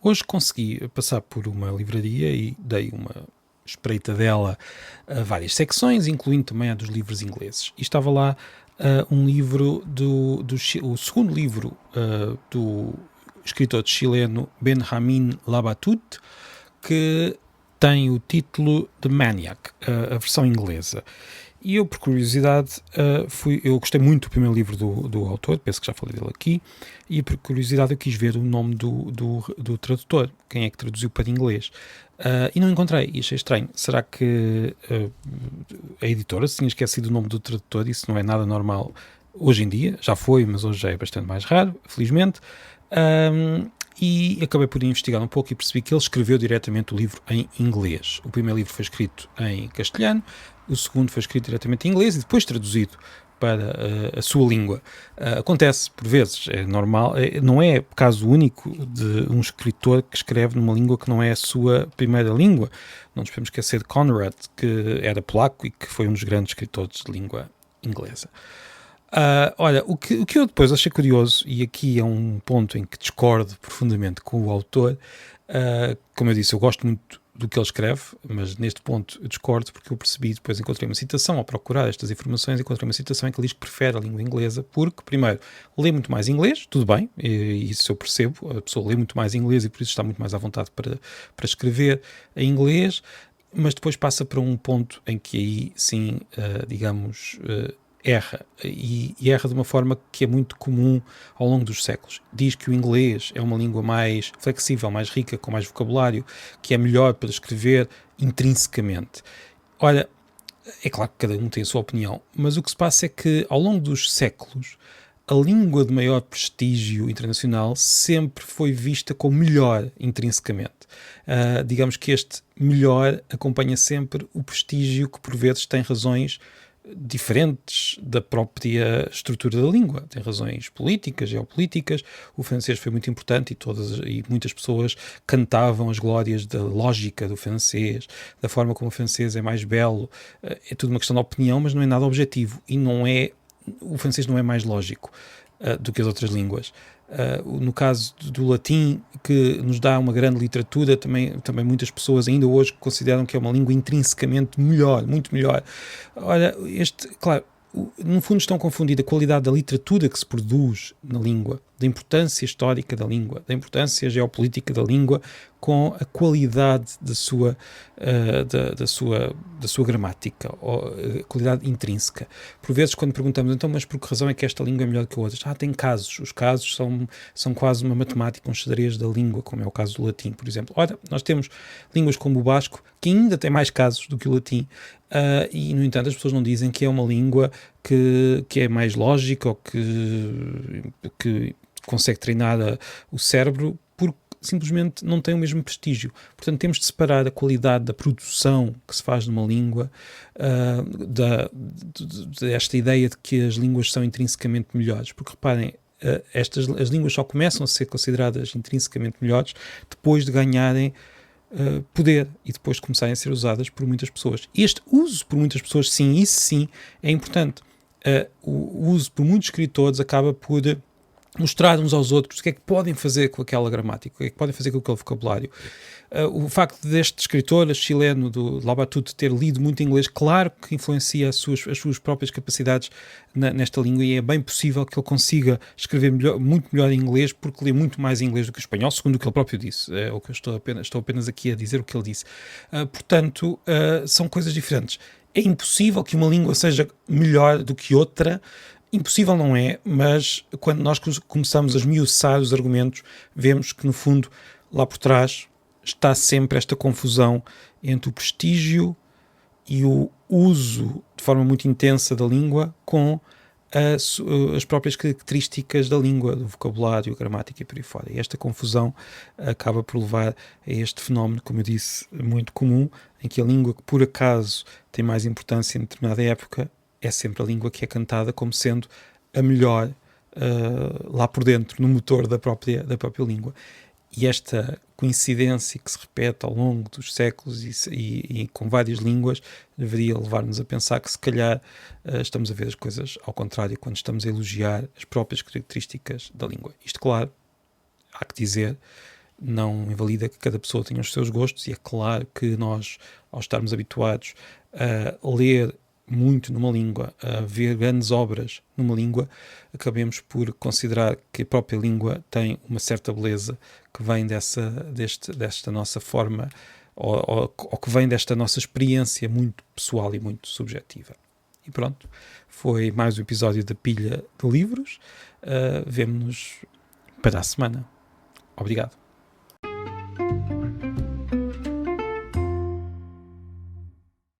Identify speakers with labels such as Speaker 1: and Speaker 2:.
Speaker 1: Hoje consegui passar por uma livraria e dei uma espreitadela a várias secções, incluindo também a dos livros ingleses. E estava lá um livro o segundo livro do escritor chileno Benjamin Labatut, que tem o título de Maniac, a versão inglesa. E eu, por curiosidade, eu gostei muito do primeiro livro do autor, penso que já falei dele aqui, e por curiosidade eu quis ver o nome do tradutor, quem é que traduziu para inglês. E não encontrei, e achei estranho. Será que a editora se tinha esquecido o nome do tradutor? Isso não é nada normal hoje em dia, já foi, mas hoje já é bastante mais raro, felizmente. E acabei por investigar um pouco e percebi que ele escreveu diretamente o livro em inglês. O primeiro livro foi escrito em castelhano, o segundo foi escrito diretamente em inglês e depois traduzido para a sua língua. Acontece por vezes, é normal, não é caso único de um escritor que escreve numa língua que não é a sua primeira língua. Não nos podemos esquecer de Conrad, que era polaco e que foi um dos grandes escritores de língua inglesa. Olha, o que eu depois achei curioso, e aqui é um ponto em que discordo profundamente com o autor, como eu disse, eu gosto muito do que ele escreve, mas neste ponto eu discordo porque eu percebi, depois encontrei uma citação, ao procurar estas informações, encontrei uma citação em que ele diz que prefere a língua inglesa porque, primeiro, lê muito mais inglês, tudo bem, e isso eu percebo, a pessoa lê muito mais inglês e por isso está muito mais à vontade para escrever em inglês, mas depois passa para um ponto em que aí sim, digamos, erra, e erra de uma forma que é muito comum ao longo dos séculos. Diz que o inglês é uma língua mais flexível, mais rica, com mais vocabulário, que é melhor para escrever intrinsecamente. Olha, é claro que cada um tem a sua opinião, mas o que se passa é que ao longo dos séculos a língua de maior prestígio internacional sempre foi vista como melhor intrinsecamente. Digamos que este melhor acompanha sempre o prestígio que por vezes tem razões diferentes da própria estrutura da língua. Tem razões políticas, geopolíticas. O francês foi muito importante e muitas pessoas cantavam as glórias da lógica do francês, da forma como o francês é mais belo. É tudo uma questão de opinião, mas não é nada objetivo. E o francês não é mais lógico do que as outras línguas. No caso do latim, que nos dá uma grande literatura, também muitas pessoas ainda hoje consideram que é uma língua intrinsecamente melhor, muito melhor. Olha, claro, no fundo estão confundindo a qualidade da literatura que se produz na língua, da importância histórica da língua, da importância geopolítica da língua, com a qualidade da sua gramática, ou a qualidade intrínseca. Por vezes, quando perguntamos, então, mas por que razão é que esta língua é melhor que outras? Tem casos. Os casos são quase uma matemática, um xadrez da língua, como é o caso do latim, por exemplo. Ora, nós temos línguas como o basco, que ainda tem mais casos do que o latim, e, no entanto, as pessoas não dizem que é uma língua que é mais lógica ou que consegue treinar o cérebro, porque simplesmente não tem o mesmo prestígio. Portanto, temos de separar a qualidade da produção que se faz numa língua desta ideia de que as línguas são intrinsecamente melhores. Porque, reparem, as línguas só começam a ser consideradas intrinsecamente melhores depois de ganharem poder e depois de começarem a ser usadas por muitas pessoas. Este uso por muitas pessoas, sim, isso sim, é importante. O uso por muitos escritores acaba por mostrar uns aos outros o que é que podem fazer com aquela gramática, o que é que podem fazer com aquele vocabulário. O facto deste escritor chileno, do Labatut, ter lido muito inglês, claro que influencia as suas próprias capacidades nesta língua, e é bem possível que ele consiga escrever muito melhor em inglês, porque lê muito mais inglês do que espanhol, segundo o que ele próprio disse. É o que eu estou apenas aqui a dizer o que ele disse. Portanto, são coisas diferentes. É impossível que uma língua seja melhor do que outra. Impossível não é, mas quando nós começamos a esmiuçar os argumentos, vemos que, no fundo, lá por trás está sempre esta confusão entre o prestígio e o uso de forma muito intensa da língua com as próprias características da língua, do vocabulário, gramática e por aí fora. E esta confusão acaba por levar a este fenómeno, como eu disse, muito comum, em que a língua que por acaso tem mais importância em determinada época é sempre a língua que é cantada como sendo a melhor lá por dentro, no motor da própria língua. E esta coincidência que se repete ao longo dos séculos e com várias línguas deveria levar-nos a pensar que se calhar estamos a ver as coisas ao contrário quando estamos a elogiar as próprias características da língua. Isto, claro, há que dizer, não invalida que cada pessoa tenha os seus gostos, e é claro que nós, ao estarmos habituados a ler muito numa língua, a ver grandes obras numa língua, acabemos por considerar que a própria língua tem uma certa beleza que vem desta nossa forma, ou que vem desta nossa experiência muito pessoal e muito subjetiva. E pronto, foi mais um episódio da Pilha de Livros. Vemo-nos para a semana. Obrigado.